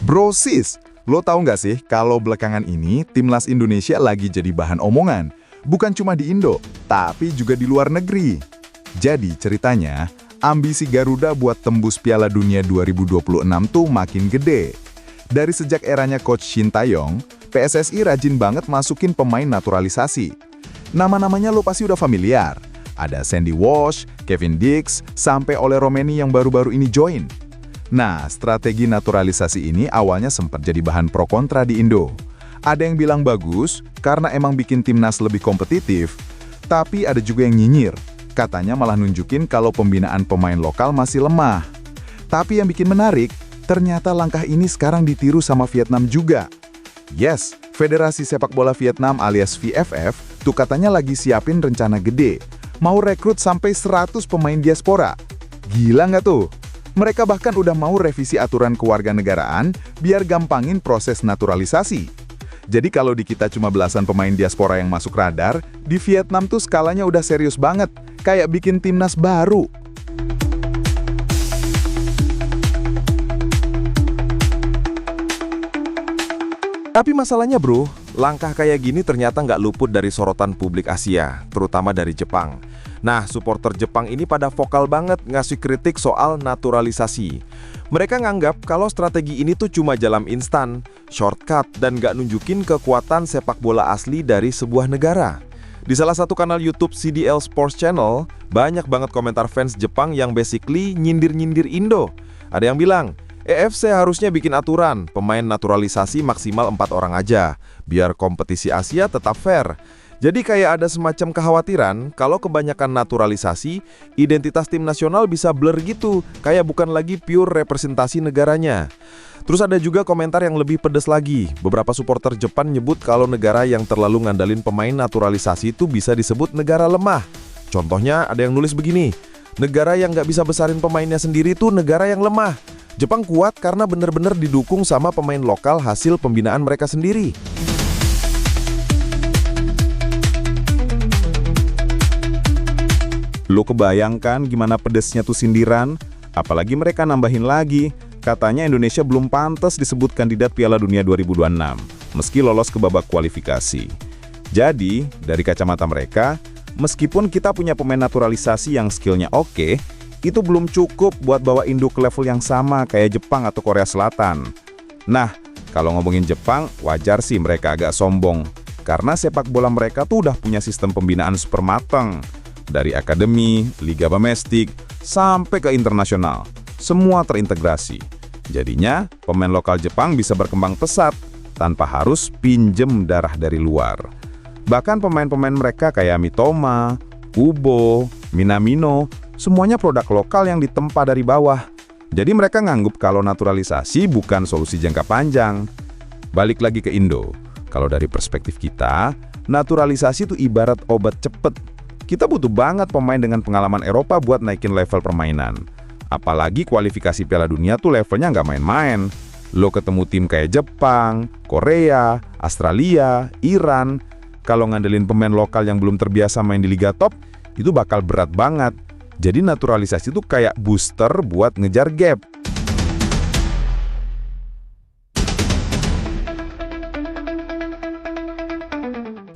Bro sis, lo tahu nggak sih kalau belakangan ini timnas Indonesia lagi jadi bahan omongan. Bukan cuma di Indo, tapi juga di luar negeri. Jadi ceritanya, ambisi Garuda buat tembus Piala Dunia 2026 tuh makin gede. Dari sejak eranya Coach Shin Tae-yong, PSSI rajin banget masukin pemain naturalisasi. Nama-namanya lo pasti udah familiar. Ada Sandy Walsh, Kevin Dix, sampai Ole Romeni yang baru-baru ini join. Nah, strategi naturalisasi ini awalnya sempat jadi bahan pro kontra di Indo. Ada yang bilang bagus karena emang bikin timnas lebih kompetitif, tapi ada juga yang nyinyir. Katanya malah nunjukin kalau pembinaan pemain lokal masih lemah. Tapi yang bikin menarik, ternyata langkah ini sekarang ditiru sama Vietnam juga. Yes, Federasi Sepak Bola Vietnam alias VFF tuh katanya lagi siapin rencana gede. Mau rekrut sampai 100 pemain diaspora. Gila nggak tuh? Mereka bahkan udah mau revisi aturan kewarganegaraan biar gampangin proses naturalisasi. Jadi kalau di kita cuma belasan pemain diaspora yang masuk radar, di Vietnam tuh skalanya udah serius banget, kayak bikin timnas baru. Tapi masalahnya bro, langkah kayak gini ternyata nggak luput dari sorotan publik Asia, terutama dari Jepang. Nah, supporter Jepang ini pada vokal banget ngasih kritik soal naturalisasi. Mereka nganggap kalau strategi ini tuh cuma jalan instan, shortcut, dan nggak nunjukin kekuatan sepak bola asli dari sebuah negara. Di salah satu kanal YouTube CDL Sports Channel, banyak banget komentar fans Jepang yang basically nyindir-nyindir Indo. Ada yang bilang, EFC harusnya bikin aturan, pemain naturalisasi maksimal 4 orang aja, biar kompetisi Asia tetap fair. Jadi kayak ada semacam kekhawatiran kalau kebanyakan naturalisasi, identitas tim nasional bisa blur gitu, kayak bukan lagi pure representasi negaranya. Terus ada juga komentar yang lebih pedes lagi. Beberapa supporter Jepang nyebut kalau negara yang terlalu ngandalin pemain naturalisasi itu bisa disebut negara lemah. Contohnya ada yang nulis begini, negara yang nggak bisa besarin pemainnya sendiri itu negara yang lemah. Jepang kuat karena benar-benar didukung sama pemain lokal hasil pembinaan mereka sendiri. Lo kebayangkan gimana pedesnya tuh sindiran? Apalagi mereka nambahin lagi, katanya Indonesia belum pantas disebut kandidat Piala Dunia 2026, meski lolos ke babak kualifikasi. Jadi, dari kacamata mereka, meskipun kita punya pemain naturalisasi yang skillnya oke, itu belum cukup buat bawa Indo ke level yang sama kayak Jepang atau Korea Selatan. Nah, kalau ngomongin Jepang, wajar sih mereka agak sombong, karena sepak bola mereka tuh udah punya sistem pembinaan super mateng. Dari akademi, liga domestik, sampai ke internasional. Semua terintegrasi. Jadinya, pemain lokal Jepang bisa berkembang pesat, tanpa harus pinjem darah dari luar. Bahkan pemain-pemain mereka kayak Mitoma, Kubo, Minamino, semuanya produk lokal yang ditempa dari bawah. Jadi mereka nganggep kalau naturalisasi bukan solusi jangka panjang. Balik lagi ke Indo. Kalau dari perspektif kita, naturalisasi itu ibarat obat cepet. Kita butuh banget pemain dengan pengalaman Eropa buat naikin level permainan. Apalagi kualifikasi Piala Dunia tuh levelnya nggak main-main. Lo ketemu tim kayak Jepang, Korea, Australia, Iran. Kalau ngandelin pemain lokal yang belum terbiasa main di liga top, itu bakal berat banget. Jadi naturalisasi itu kayak booster buat ngejar gap.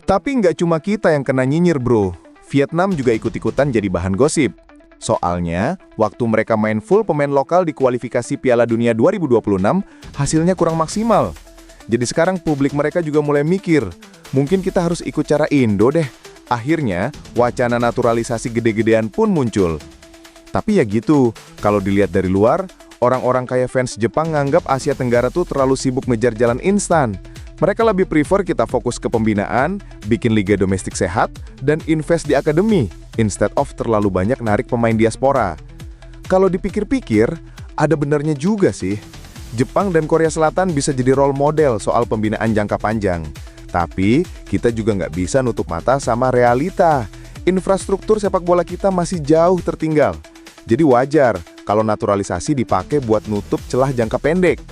Tapi nggak cuma kita yang kena nyinyir bro. Vietnam juga ikut-ikutan jadi bahan gosip. Soalnya, waktu mereka main full pemain lokal di kualifikasi Piala Dunia 2026, hasilnya kurang maksimal. Jadi sekarang publik mereka juga mulai mikir, mungkin kita harus ikut cara Indo deh. Akhirnya, wacana naturalisasi gede-gedean pun muncul. Tapi ya gitu, kalau dilihat dari luar, orang-orang kayak fans Jepang nganggap Asia Tenggara tuh terlalu sibuk ngejar jalan instan. Mereka lebih prefer kita fokus ke pembinaan, bikin liga domestik sehat, dan invest di akademi, instead of terlalu banyak narik pemain diaspora. Kalau dipikir-pikir, ada benarnya juga sih. Jepang dan Korea Selatan bisa jadi role model soal pembinaan jangka panjang. Tapi, kita juga nggak bisa nutup mata sama realita. Infrastruktur sepak bola kita masih jauh tertinggal. Jadi wajar kalau naturalisasi dipakai buat nutup celah jangka pendek.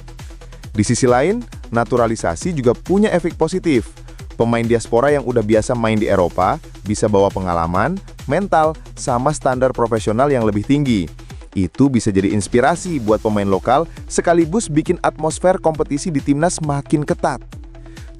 Di sisi lain, naturalisasi juga punya efek positif. Pemain diaspora yang udah biasa main di Eropa bisa bawa pengalaman, mental, sama standar profesional yang lebih tinggi. Itu bisa jadi inspirasi buat pemain lokal sekaligus bikin atmosfer kompetisi di timnas makin ketat.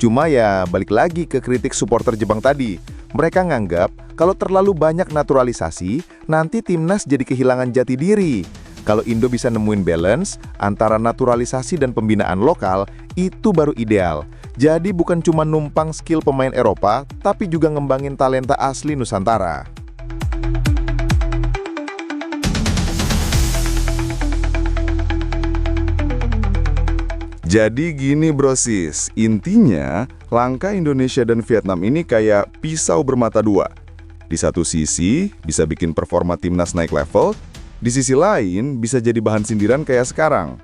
Cuma ya balik lagi ke kritik supporter Jepang tadi. Mereka nganggap kalau terlalu banyak naturalisasi, nanti timnas jadi kehilangan jati diri. Kalau Indo bisa nemuin balance antara naturalisasi dan pembinaan lokal, itu baru ideal. Jadi bukan cuma numpang skill pemain Eropa, tapi juga ngembangin talenta asli Nusantara. Jadi gini brosis, intinya langkah Indonesia dan Vietnam ini kayak pisau bermata dua. Di satu sisi bisa bikin performa timnas naik level, di sisi lain bisa jadi bahan sindiran kayak sekarang.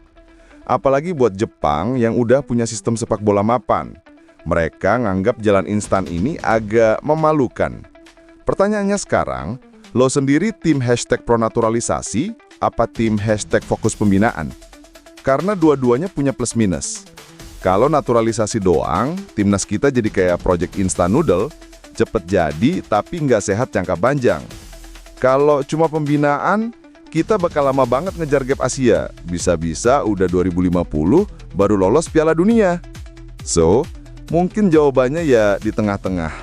Apalagi buat Jepang yang udah punya sistem sepak bola mapan. Mereka nganggap jalan instan ini agak memalukan. Pertanyaannya sekarang, lo sendiri tim #pronaturalisasi apa tim #fokus pembinaan? Karena dua-duanya punya plus minus. Kalau naturalisasi doang, timnas kita jadi kayak project instant noodle, cepet jadi tapi nggak sehat jangka panjang. Kalau cuma pembinaan, kita bakal lama banget ngejar gap Asia. Bisa-bisa udah 2050 baru lolos Piala Dunia. So, mungkin jawabannya ya di tengah-tengah.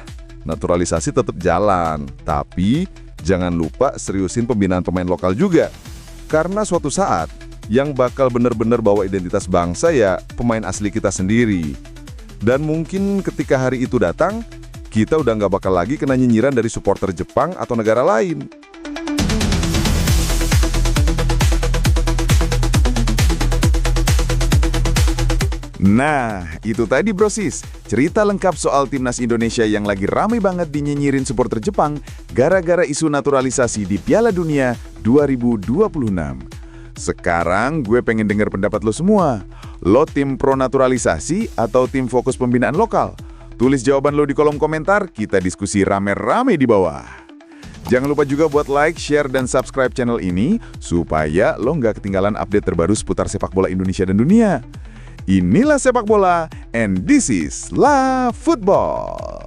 Naturalisasi tetap jalan, tapi jangan lupa seriusin pembinaan pemain lokal juga. Karena suatu saat, yang bakal benar-benar bawa identitas bangsa ya pemain asli kita sendiri. Dan mungkin ketika hari itu datang, kita udah nggak bakal lagi kena nyinyiran dari supporter Jepang atau negara lain. Nah, itu tadi brosis, cerita lengkap soal timnas Indonesia yang lagi ramai banget dinyinyirin supporter Jepang gara-gara isu naturalisasi di Piala Dunia 2026. Sekarang gue pengen dengar pendapat lo semua. Lo tim pro naturalisasi atau tim fokus pembinaan lokal? Tulis jawaban lo di kolom komentar, kita diskusi rame-rame di bawah. Jangan lupa juga buat like, share, dan subscribe channel ini supaya lo nggak ketinggalan update terbaru seputar sepak bola Indonesia dan dunia. Inilah sepak bola, and this is La Football.